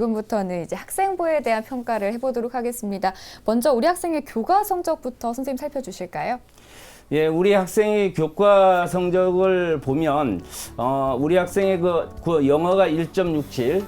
지금부터는 이제 학생부에 대한 평가를 해보도록 하겠습니다. 먼저 우리 학생의 교과 성적부터 선생님 살펴주실까요? 예, 우리 학생의 교과 성적을 보면 우리 학생의 그 영어가 1.67,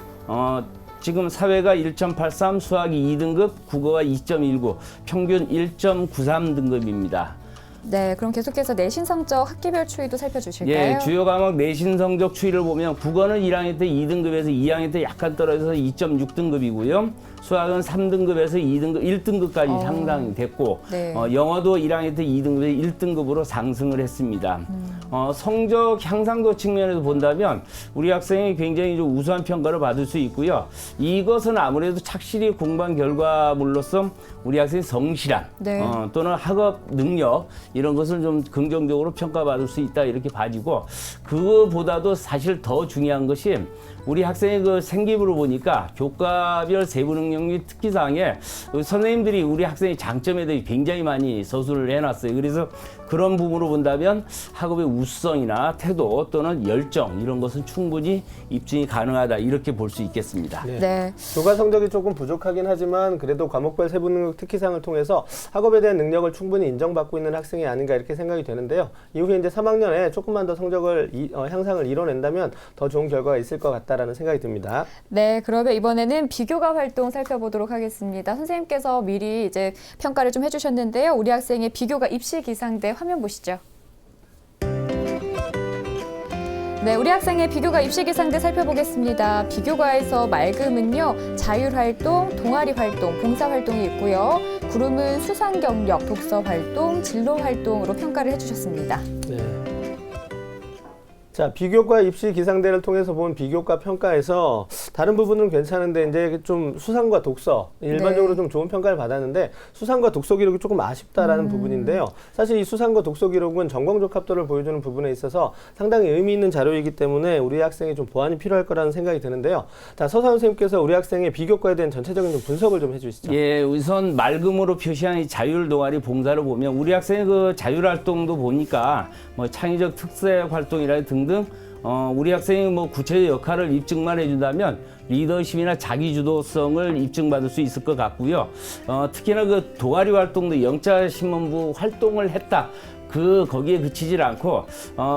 지금 사회가 1.83, 수학이 2등급, 국어가 2.19, 평균 1.93 등급입니다. 네, 그럼 계속해서 내신 성적 학기별 추이도 살펴주실까요? 예, 주요 과목 내신 성적 추이를 보면 국어는 1학년 때 2등급에서 2학년 때 약간 떨어져서 2.6등급이고요. 수학은 3등급에서 2등급, 1등급까지 상당히 됐고, 네. 영어도 1학년 때 2등급에서 1등급으로 상승을 했습니다. 성적 향상도 측면에서 본다면 우리 학생이 굉장히 좀 우수한 평가를 받을 수 있고요. 이것은 아무래도 착실히 공부한 결과물로서 우리 학생의 성실함, 네. 또는 학업 능력 이런 것을 좀 긍정적으로 평가받을 수 있다 이렇게 봐지고, 그거보다도 사실 더 중요한 것이 우리 학생의 그 생기부를 보니까 교과별 세부 능력률 특기사항에 선생님들이 우리 학생의 장점에 대해 굉장히 많이 서술을 해놨어요. 그래서 그런 부분으로 본다면 학업의 우수성이나 태도 또는 열정 이런 것은 충분히 입증이 가능하다 이렇게 볼 수 있겠습니다. 네. 네. 교과 성적이 조금 부족하긴 하지만 그래도 과목별 세부 능력 특기사항을 통해서 학업에 대한 능력을 충분히 인정받고 있는 학생이 아닌가 이렇게 생각이 되는데요. 이후에 이제 3학년에 조금만 더 성적을 향상을 이뤄낸다면 더 좋은 결과가 있을 것 같다라는 생각이 듭니다. 네, 그러면 이번에는 비교과 활동 살펴보도록 하겠습니다. 선생님께서 미리 이제 평가를 좀 해주셨는데요. 우리 학생의 비교과 입시 기상대 화면 보시죠. 네, 우리 학생의 비교과 입시 기상대 살펴보겠습니다. 비교과에서 맑음은요, 자율활동, 동아리활동, 봉사활동이 있고요. 구름은 수상경력, 독서활동, 진로활동으로 평가를 해주셨습니다. 네. 자, 비교과 입시 기상대를 통해서 본 비교과 평가에서 다른 부분은 괜찮은데 이제 좀 수상과 독서 일반적으로 네. 좀 좋은 평가를 받았는데 수상과 독서 기록이 조금 아쉽다라는 부분인데요. 사실 이 수상과 독서 기록은 전공적합도를 보여주는 부분에 있어서 상당히 의미 있는 자료이기 때문에 우리 학생이 좀 보완이 필요할 거라는 생각이 드는데요. 자, 서사원 선생님께서 우리 학생의 비교과에 대한 전체적인 좀 분석을 좀 해주시죠. 예, 우선 맑음으로 표시한 이 자율 동아리 봉사를 보면 우리 학생의 그 자율 활동도 보니까 뭐 창의적 특색 활동이라든지 등등 우리 학생이 뭐 구체적 역할을 입증만 해준다면 리더십이나 자기주도성을 입증받을 수 있을 것 같고요. 특히나 그 동아리 활동도 영자신문부 활동을 했다. 거기에 그치질 않고,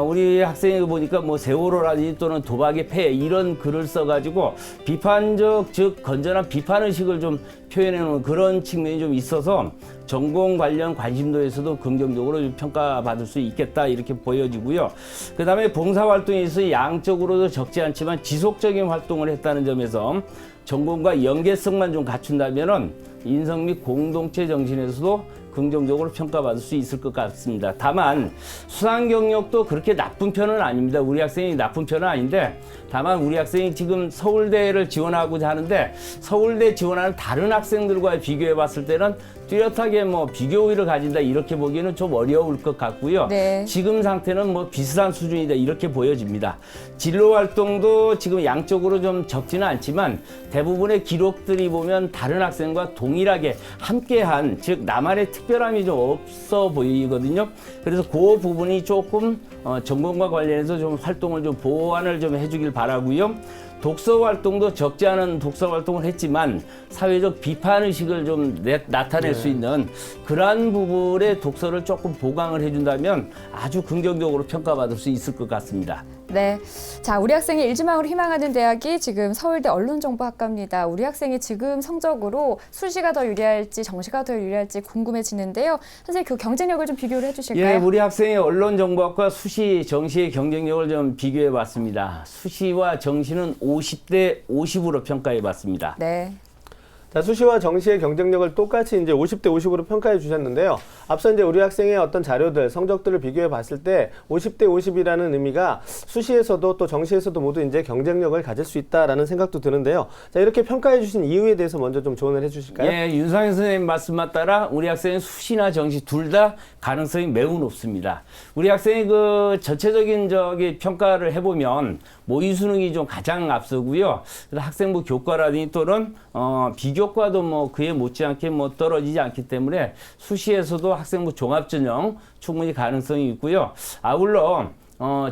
우리 학생이 보니까 뭐 세월호라든지 또는 도박의 폐해 이런 글을 써가지고 비판적, 즉, 건전한 비판의식을 좀 표현해놓은 그런 측면이 좀 있어서 전공 관련 관심도에서도 긍정적으로 좀 평가받을 수 있겠다 이렇게 보여지고요. 그 다음에 봉사활동에 있어서 양적으로도 적지 않지만 지속적인 활동을 했다는 점에서 전공과 연계성만 좀 갖춘다면은 인성 및 공동체 정신에서도 긍정적으로 평가받을 수 있을 것 같습니다. 다만 수상 경력도 그렇게 나쁜 편은 아닙니다. 우리 학생이 나쁜 편은 아닌데 다만 우리 학생이 지금 서울대를 지원하고자 하는데 서울대 지원하는 다른 학생들과 비교해 봤을 때는 뚜렷하게 뭐 비교 우위를 가진다 이렇게 보기에는 좀 어려울 것 같고요. 네. 지금 상태는 뭐 비슷한 수준이다 이렇게 보여집니다. 진로 활동도 지금 양적으로 좀 적지는 않지만 대부분의 기록들이 보면 다른 학생과 동일하게 함께한, 즉 나만의 특별함이 좀 없어 보이거든요. 그래서 그 부분이 조금 전공과 관련해서 좀 활동을 좀 보완을 좀 해주길 바라고요. 독서 활동도 적지 않은 독서 활동을 했지만 사회적 비판의식을 좀 나타낼 수 있는 그러한 부분의 독서를 조금 보강을 해준다면 아주 긍정적으로 평가받을 수 있을 것 같습니다. 네. 자, 우리 학생이 일지망으로 희망하는 대학이 지금 서울대 언론정보학과입니다. 우리 학생이 지금 성적으로 수시가 더 유리할지 정시가 더 유리할지 궁금해지는데요. 선생님 그 경쟁력을 좀 비교를 해주실까요? 예, 우리 학생의 언론정보학과 수시, 정시의 경쟁력을 좀 비교해 봤습니다. 수시와 정시는 50대 50으로 평가해 봤습니다. 네. 자, 수시와 정시의 경쟁력을 똑같이 이제 50대 50으로 평가해 주셨는데요. 앞서 이제 우리 학생의 어떤 자료들, 성적들을 비교해 봤을 때 50대 50이라는 의미가 수시에서도 또 정시에서도 모두 이제 경쟁력을 가질 수 있다라는 생각도 드는데요. 자, 이렇게 평가해 주신 이유에 대해서 먼저 좀 조언을 해 주실까요? 예, 윤상현 선생님 말씀에 따라 우리 학생은 수시나 정시 둘 다 가능성이 매우 높습니다. 우리 학생이 그 전체적인 평가를 해보면 모의 수능이 좀 가장 앞서고요. 그래서 학생부 교과라든지 또는 비교과도 뭐 그에 못지않게 뭐 떨어지지 않기 때문에 수시에서도 학생부 종합전형 충분히 가능성이 있고요. 아울러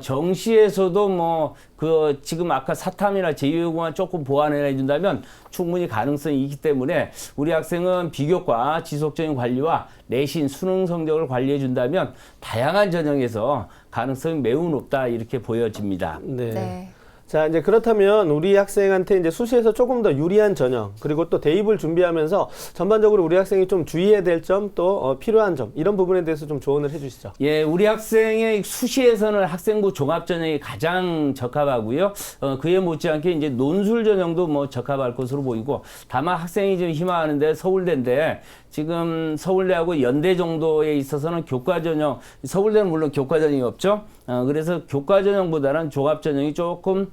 정시에서도 뭐 그 지금 아까 사탐이나 제휴요구만 조금 보완해 준다면 충분히 가능성이 있기 때문에 우리 학생은 비교과 지속적인 관리와 내신 수능 성적을 관리해 준다면 다양한 전형에서 가능성이 매우 높다 이렇게 보여집니다. 네. 네. 자, 이제 그렇다면 우리 학생한테 이제 수시에서 조금 더 유리한 전형, 그리고 또 대입을 준비하면서 전반적으로 우리 학생이 좀 주의해야 될 점, 또 필요한 점, 이런 부분에 대해서 좀 조언을 해주시죠. 예, 우리 학생의 수시에서는 학생부 종합 전형이 가장 적합하고요. 그에 못지않게 이제 논술 전형도 뭐 적합할 것으로 보이고, 다만 학생이 좀 희망하는데 서울대인데 지금 서울대하고 연대 정도에 있어서는 교과 전형, 서울대는 물론 교과 전형이 없죠. 그래서 교과 전형보다는 종합 전형이 조금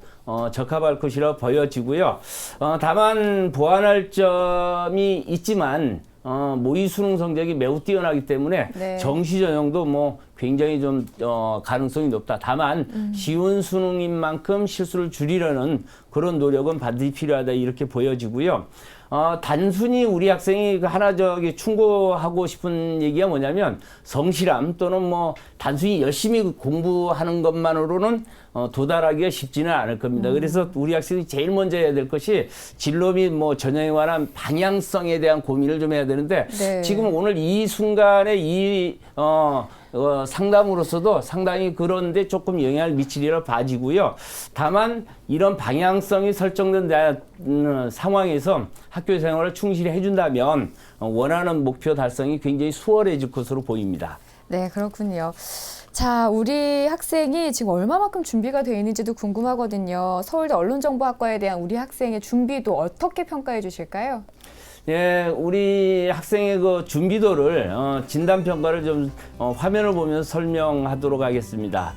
적합할 것이라 보여지고요. 다만 보완할 점이 있지만 모의 수능 성적이 매우 뛰어나기 때문에 네. 정시 전형도 뭐 굉장히 좀 가능성이 높다. 다만 쉬운 수능인 만큼 실수를 줄이려는 그런 노력은 반드시 필요하다 이렇게 보여지고요. 단순히 우리 학생이 하나 충고하고 싶은 얘기가 뭐냐면 성실함 또는 뭐 단순히 열심히 공부하는 것만으로는 도달하기가 쉽지는 않을 겁니다. 그래서 우리 학생이 제일 먼저 해야 될 것이 진로 및 뭐 전형에 관한 방향성에 대한 고민을 좀 해야 되는데 네. 지금 오늘 이 순간에 상담으로서도 상당히 그런데 조금 영향을 미치리라 봐지고요. 다만 이런 방향성이 설정된 상황에서 학교 생활을 충실히 해준다면 원하는 목표 달성이 굉장히 수월해질 것으로 보입니다. 네, 그렇군요. 자, 우리 학생이 지금 얼마만큼 준비가 되어 있는지도 궁금하거든요. 서울대 언론정보학과에 대한 우리 학생의 준비도 어떻게 평가해 주실까요? 예, 우리 학생의 그 준비도를 진단 평가를 좀 화면을 보면서 설명하도록 하겠습니다.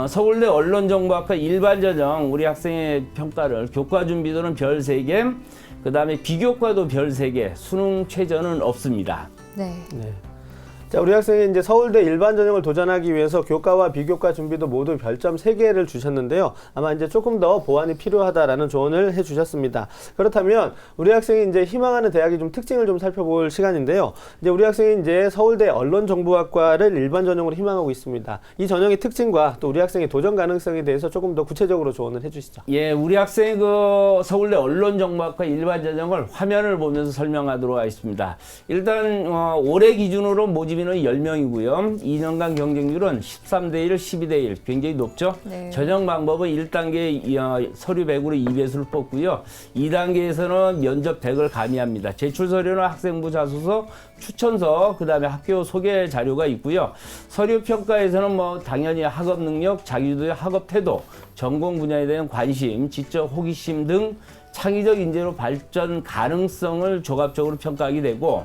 서울대 언론정보학과 일반 전형 우리 학생의 평가를 교과 준비도는 별 3개, 그다음에 비교과도 별 3개, 수능 최저는 없습니다. 네. 네. 자, 우리 학생이 이제 서울대 일반 전형을 도전하기 위해서 교과와 비교과 준비도 모두 별점 3개를 주셨는데요. 아마 이제 조금 더 보완이 필요하다라는 조언을 해주셨습니다. 그렇다면 우리 학생이 이제 희망하는 대학의 좀 특징을 좀 살펴볼 시간인데요. 이제 우리 학생이 이제 서울대 언론정보학과를 일반 전형으로 희망하고 있습니다. 이 전형의 특징과 또 우리 학생의 도전 가능성에 대해서 조금 더 구체적으로 조언을 해주시죠. 예, 우리 학생의 그 서울대 언론정보학과 일반 전형을 화면을 보면서 설명하도록 하겠습니다. 일단 올해 기준으로 모집 인원이 10명이고요. 2년간 경쟁률은 13대1, 12대1 굉장히 높죠. 네. 전형 방법은 1단계 서류 100으로 2배수를 뽑고요. 2단계에서는 면접 100을 가미합니다. 제출 서류는 학생부 자소서, 추천서, 그다음에 학교 소개 자료가 있고요. 서류 평가에서는 뭐 당연히 학업 능력, 자기주도의 학업 태도, 전공 분야에 대한 관심, 지적 호기심 등 창의적 인재로 발전 가능성을 종합적으로 평가하게 되고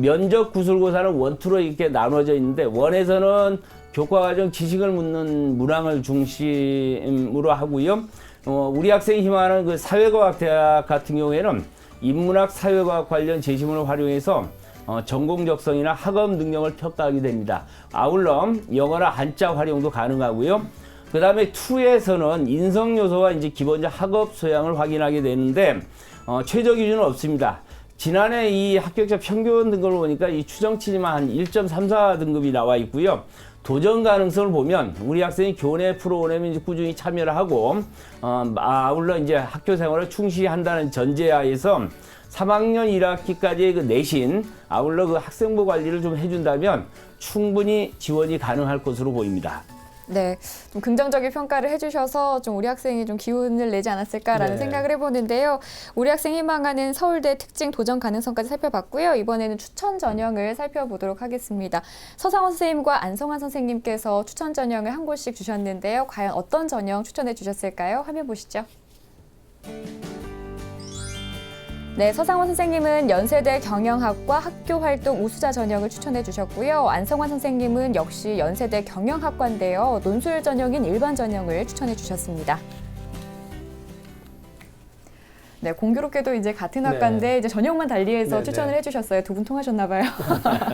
면접 구술고사는 원투로 이렇게 나눠져 있는데 원에서는 교과과정 지식을 묻는 문항을 중심으로 하고요. 우리 학생이 희망하는 그 사회과학 대학 같은 경우에는 인문학 사회과학 관련 제시문을 활용해서 전공 적성이나 학업 능력을 평가하게 됩니다. 아울러 영어나 한자 활용도 가능하고요. 그 다음에 2에서는 인성 요소와 이제 기본적 학업 소양을 확인하게 되는데 최저 기준은 없습니다. 지난해 이 합격자 평균 등급을 보니까 이 추정치지만 한 1.34 등급이 나와 있고요. 도전 가능성을 보면 우리 학생이 교내 프로그램에 이제 꾸준히 참여를 하고 아울러 이제 학교 생활을 충실히 한다는 전제하에서 3학년 1학기까지의 그 내신 아울러 그 학생부 관리를 좀 해준다면 충분히 지원이 가능할 것으로 보입니다. 네, 좀 긍정적인 평가를 해주셔서 좀 우리 학생이 좀 기운을 내지 않았을까라는 네. 생각을 해보는데요. 우리 학생이 희망하는 서울대 특징 도전 가능성까지 살펴봤고요. 이번에는 추천 전형을 살펴보도록 하겠습니다. 서상원 선생님과 안성환 선생님께서 추천 전형을 한 곳씩 주셨는데요. 과연 어떤 전형 추천해 주셨을까요? 화면 보시죠. 네, 서상원 선생님은 연세대 경영학과 학교활동 우수자 전형을 추천해 주셨고요. 안성환 선생님은 역시 연세대 경영학과인데요. 논술 전형인 일반 전형을 추천해 주셨습니다. 네, 공교롭게도 이제 같은 네. 학과인데 이제 전형만 달리해서 네, 추천을 네. 해주셨어요. 두 분 통하셨나 봐요.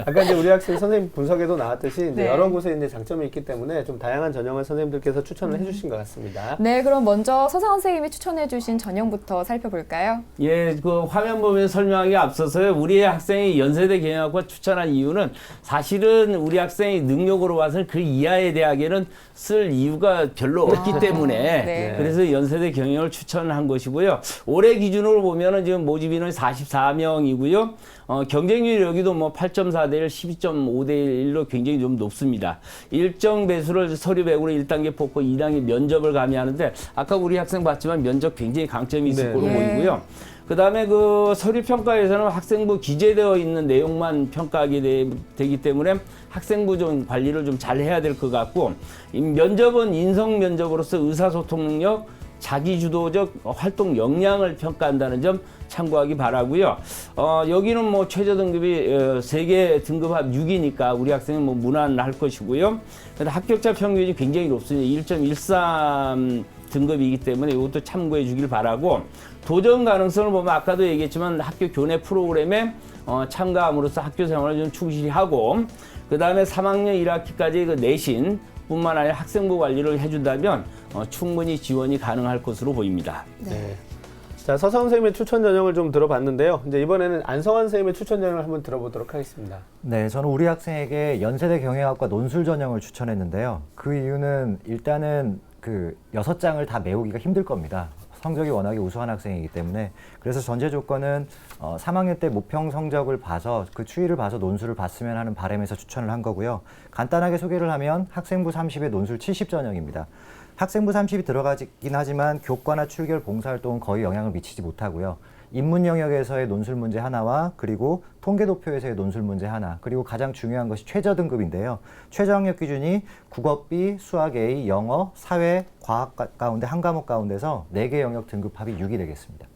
아까 이제 우리 학생 선생님 분석에도 나왔듯이 이제 네. 여러 곳에 이제 장점이 있기 때문에 좀 다양한 전형을 선생님들께서 추천을 해주신 것 같습니다. 네, 그럼 먼저 서상원 선생님이 추천해주신 전형부터 살펴볼까요? 예, 그 화면 보면 설명하기 앞서서요. 우리 학생이 연세대 경영학과 추천한 이유는 사실은 우리 학생이 능력으로 봐서는 그 이하의 대학에는 쓸 이유가 별로 없기 때문에 네. 그래서 연세대 경영을 추천한 것이고요. 올해 기준으로 보면은 지금 모집 인원이 44명이고요. 경쟁률이 여기도 뭐 8.4대 1, 12.5대 1로 굉장히 좀 높습니다. 일정 배수를 서류 100으로 1단계 뽑고 2단계 면접을 가미하는데 아까 우리 학생 봤지만 면접 굉장히 강점이 있을 네. 걸로 예. 보이고요. 그 다음에 그 서류 평가에서는 학생부 기재되어 있는 내용만 평가하게 되기 때문에 학생부 좀 관리를 좀 잘 해야 될 것 같고, 이 면접은 인성 면접으로서 의사소통 능력, 자기주도적 활동 역량을 평가한다는 점 참고하기 바라고요. 여기는 뭐 최저 등급이 세계 등급 합 6이니까 우리 학생은 뭐 무난할 것이고요. 근데 합격자 평균이 굉장히 높습니다. 1.13 등급이기 때문에 이것도 참고해 주길 바라고, 도전 가능성을 보면 아까도 얘기했지만 학교 교내 프로그램에 참가함으로써 학교 생활을 좀 충실히 하고, 그 다음에 3학년 1학기까지 그 내신 뿐만 아니라 학생부 관리를 해준다면 충분히 지원이 가능할 것으로 보입니다. 네. 자, 서상원 선생님의 추천 전형을 좀 들어봤는데요. 이제 이번에는 안성환 선생님의 추천 전형을 한번 들어보도록 하겠습니다. 네, 저는 우리 학생에게 연세대 경영학과 논술 전형을 추천했는데요. 그 이유는 일단은 그 6장을 다 메우기가 힘들 겁니다. 성적이 워낙에 우수한 학생이기 때문에. 그래서 전제 조건은 3학년 때 모평 성적을 봐서 그 추이를 봐서 논술을 봤으면 하는 바람에서 추천을 한 거고요. 간단하게 소개를 하면 학생부 30의 논술 70 전형입니다. 학생부 30이 들어가긴 하지만 교과나 출결 봉사활동은 거의 영향을 미치지 못하고요. 인문 영역에서의 논술 문제 하나와 그리고 통계도표에서의 논술 문제 하나, 그리고 가장 중요한 것이 최저 등급인데요. 최저 학력 기준이 국어 B, 수학 A, 영어, 사회, 과학 가운데 한 과목 가운데서 4개 영역 등급 합이 6이 되겠습니다.